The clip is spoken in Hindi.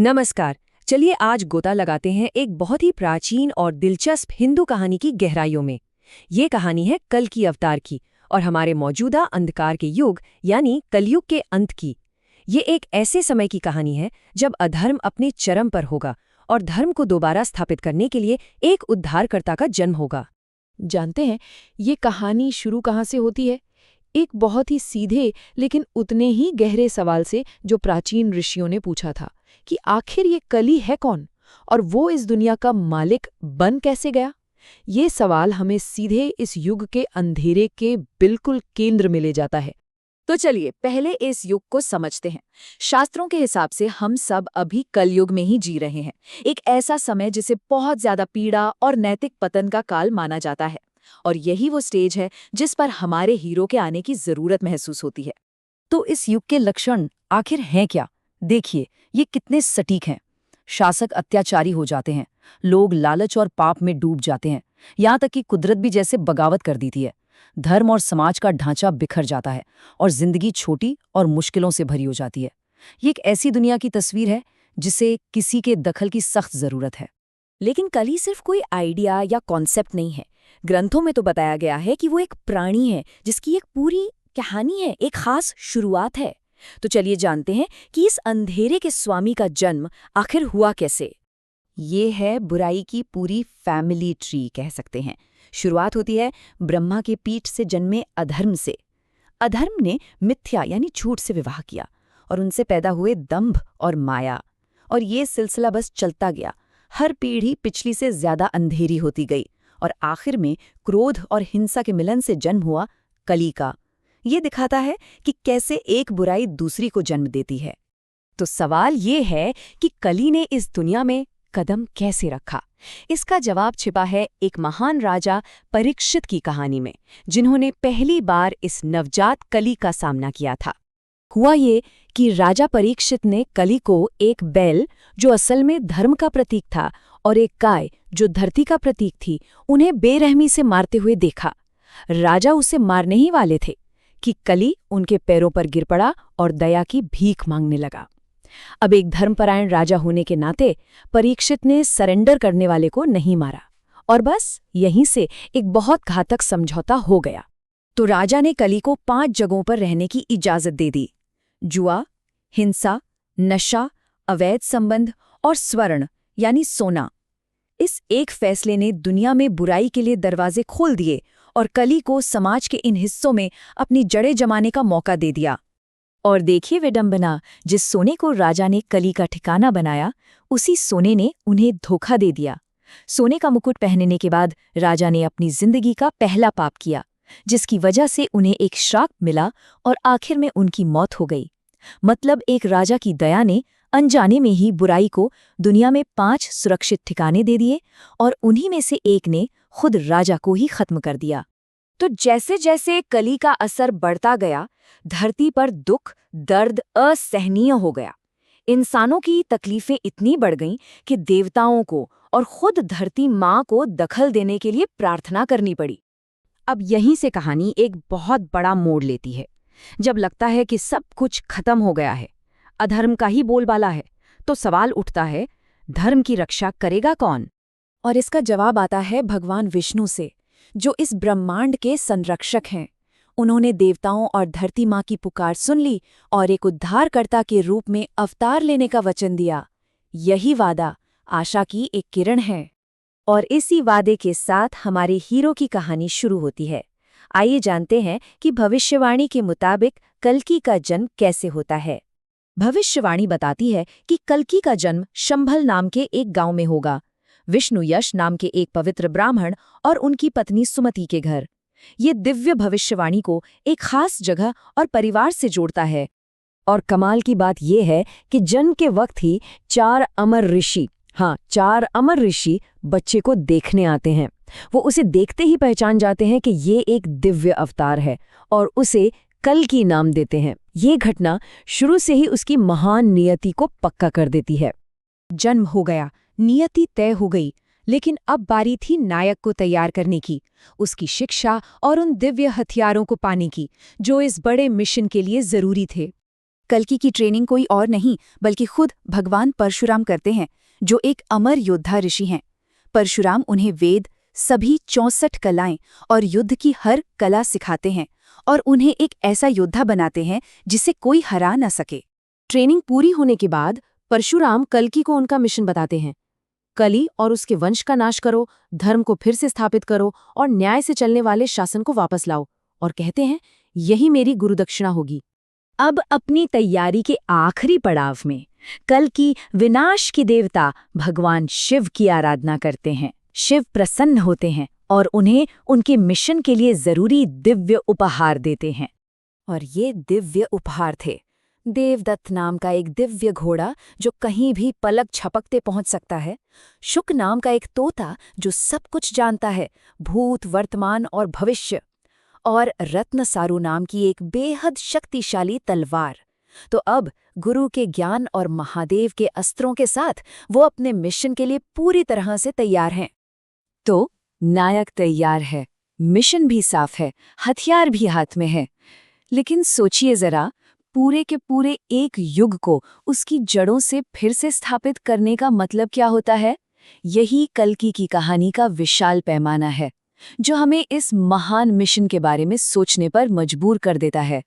नमस्कार। चलिए आज गोता लगाते हैं एक बहुत ही प्राचीन और दिलचस्प हिंदू कहानी की गहराइयों में। ये कहानी है कल की अवतार की और हमारे मौजूदा अंधकार के युग यानी कलयुग के अंत की। ये एक ऐसे समय की कहानी है जब अधर्म अपने चरम पर होगा और धर्म को दोबारा स्थापित करने के लिए एक उद्धारकर्ता का जन्म होगा। जानते हैं ये कहानी शुरू कहाँ से होती है? एक बहुत ही सीधे लेकिन उतने ही गहरे सवाल से जो प्राचीन ऋषियों ने पूछा था कि आखिर ये कली है कौन और वो इस दुनिया का मालिक बन कैसे गया। ये सवाल हमें सीधे इस युग के अंधेरे के बिल्कुल केंद्र में ले जाता है। तो चलिए पहले इस युग को समझते हैं। शास्त्रों के हिसाब से हम सब अभी कलयुग में ही जी रहे हैं, एक ऐसा समय जिसे बहुत ज्यादा पीड़ा और नैतिक पतन का काल माना जाता है। और यही वो स्टेज है जिस पर हमारे हीरो के आने की जरूरत महसूस होती है। तो इस युग के लक्षण आखिर हैं क्या? देखिए, ये कितने सटीक हैं। शासक अत्याचारी हो जाते हैं, लोग लालच और पाप में डूब जाते हैं, यहाँ तक कि कुदरत भी जैसे बगावत कर देती है। धर्म और समाज का ढांचा बिखर जाता है और जिंदगी छोटी और मुश्किलों से भरी हो जाती है। ये एक ऐसी दुनिया की तस्वीर है जिसे किसी के दखल की सख्त जरूरत है। लेकिन कली सिर्फ कोई आइडिया या कॉन्सेप्ट नहीं है। ग्रंथों में तो बताया गया है कि वो एक प्राणी है जिसकी एक पूरी कहानी है, एक खास शुरुआत है। तो चलिए जानते हैं कि इस अंधेरे के स्वामी का जन्म आखिर हुआ कैसे। ये है बुराई की पूरी फैमिली ट्री कह सकते हैं। शुरुआत होती है ब्रह्मा के पीठ से जन्मे अधर्म से। अधर्म ने मिथ्या यानी झूठ से विवाह किया और उनसे पैदा हुए दंभ और माया। और ये सिलसिला बस चलता गया। हर पीढ़ी पिछली से ज्यादा अंधेरी होती गई और आखिर में क्रोध और हिंसा के मिलन से जन्म हुआ कली का। ये दिखाता है कि कैसे एक बुराई दूसरी को जन्म देती है। तो सवाल ये है कि कली ने इस दुनिया में कदम कैसे रखा? इसका जवाब छिपा है एक महान राजा परीक्षित की कहानी में, जिन्होंने पहली बार इस नवजात कली का सामना किया था। हुआ ये कि राजा परीक्षित ने कली को एक बैल, जो असल में धर्म का प्रतीक था, और एक गाय, जो धरती का प्रतीक थी, उन्हें बेरहमी से मारते हुए देखा। राजा उसे मारने ही वाले थे कि कली उनके पैरों पर गिर पड़ा और दया की भीख मांगने लगा। अब एक धर्मपरायण राजा होने के नाते परीक्षित ने सरेंडर करने वाले को नहीं मारा और बस यहीं से एक बहुत घातक समझौता हो गया। तो राजा ने कली को 5 जगहों पर रहने की इजाजत दे दी। जुआ, हिंसा, नशा, अवैध संबंध और स्वर्ण यानी सोना। इस एक फैसले ने दुनिया में बुराई के लिए दरवाजे खोल दिए और कली को समाज के इन हिस्सों में अपनी जड़ें जमाने का मौका दे दिया। और देखिए विडंबना, जिस सोने को राजा ने कली का ठिकाना बनाया, उसी सोने ने उन्हें धोखा दे दिया। सोने का मुकुट पहनने के बाद राजा ने अपनी जिंदगी का पहला पाप किया, जिसकी वजह से उन्हें एक श्राप मिला और आखिर में उनकी मौत हो गई। मतलब एक राजा की दया ने अनजाने में ही बुराई को दुनिया में 5 सुरक्षित ठिकाने दे दिए और उन्हीं में से एक ने खुद राजा को ही खत्म कर दिया। तो जैसे जैसे कली का असर बढ़ता गया, धरती पर दुख, दर्द असहनीय हो गया। इंसानों की तकलीफें इतनी बढ़ गईं कि देवताओं को और खुद धरती माँ को दखल देने के लिए प्रार्थना करनी पड़ी। अब यहीं से कहानी एक बहुत बड़ा मोड़ लेती है। जब लगता है कि सब कुछ खत्म हो गया है, अधर्म का ही बोलबाला है, तो सवाल उठता है, धर्म की रक्षा करेगा कौन? और इसका जवाब आता है भगवान विष्णु से, जो इस ब्रह्मांड के संरक्षक हैं। उन्होंने देवताओं और धरती माँ की पुकार सुन ली और एक उद्धारकर्ता के रूप में अवतार लेने का वचन दिया। यही वादा आशा की एक किरण है। और इसी वादे के साथ हमारे हीरो की कहानी शुरू होती है। आइए जानते हैं कि भविष्यवाणी के मुताबिक कल्कि का जन्म कैसे होता है। भविष्यवाणी बताती है कि कल्कि का जन्म शंभल नाम के एक गांव में होगा, विष्णु यश नाम के एक पवित्र ब्राह्मण और उनकी पत्नी सुमति के घर। ये दिव्य भविष्यवाणी को एक खास जगह और परिवार से जोड़ता है। और कमाल की बात यह है कि जन्म के वक्त ही 4 अमर ऋषि बच्चे को देखने आते हैं। वो उसे देखते ही पहचान जाते हैं कि ये एक दिव्य अवतार है और उसे कल्कि नाम देते हैं। ये घटना शुरू से ही उसकी महान नियति को पक्का कर देती है। जन्म हो गया, नियति तय हो गई, लेकिन अब बारी थी नायक को तैयार करने की, उसकी शिक्षा और उन दिव्य हथियारों को पाने की जो इस बड़े मिशन के लिए जरूरी थे। कल्कि की ट्रेनिंग कोई और नहीं बल्कि खुद भगवान परशुराम करते हैं, जो एक अमर योद्धा ऋषि हैं। परशुराम उन्हें वेद, सभी 64 कलाएं और युद्ध की हर कला सिखाते हैं और उन्हें एक ऐसा योद्धा बनाते हैं जिसे कोई हरा न सके। ट्रेनिंग पूरी होने के बाद परशुराम कल्कि को उनका मिशन बताते हैं। कली और उसके वंश का नाश करो, धर्म को फिर से स्थापित करो और न्याय से चलने वाले शासन को वापस लाओ। और कहते हैं, यही मेरी गुरुदक्षिणा होगी। अब अपनी तैयारी के आखिरी पड़ाव में कल्कि विनाश के देवता भगवान शिव की आराधना करते हैं। शिव प्रसन्न होते हैं और उन्हें उनके मिशन के लिए जरूरी दिव्य उपहार देते हैं। और ये दिव्य उपहार थे देवदत्त नाम का एक दिव्य घोड़ा जो कहीं भी पलक झपकते पहुंच सकता है, शुक नाम का एक तोता जो सब कुछ जानता है, भूत, वर्तमान और भविष्य, और रत्नसारु नाम की एक बेहद शक्तिशाली तलवार। तो अब गुरु के ज्ञान और महादेव के अस्त्रों के साथ वो अपने मिशन के लिए पूरी तरह से तैयार हैं। तो नायक तैयार है, मिशन भी साफ है, हथियार भी हाथ में है। लेकिन सोचिए जरा, पूरे के पूरे एक युग को उसकी जड़ों से फिर से स्थापित करने का मतलब क्या होता है? यही कल्कि की कहानी का विशाल पैमाना है, जो हमें इस महान मिशन के बारे में सोचने पर मजबूर कर देता है।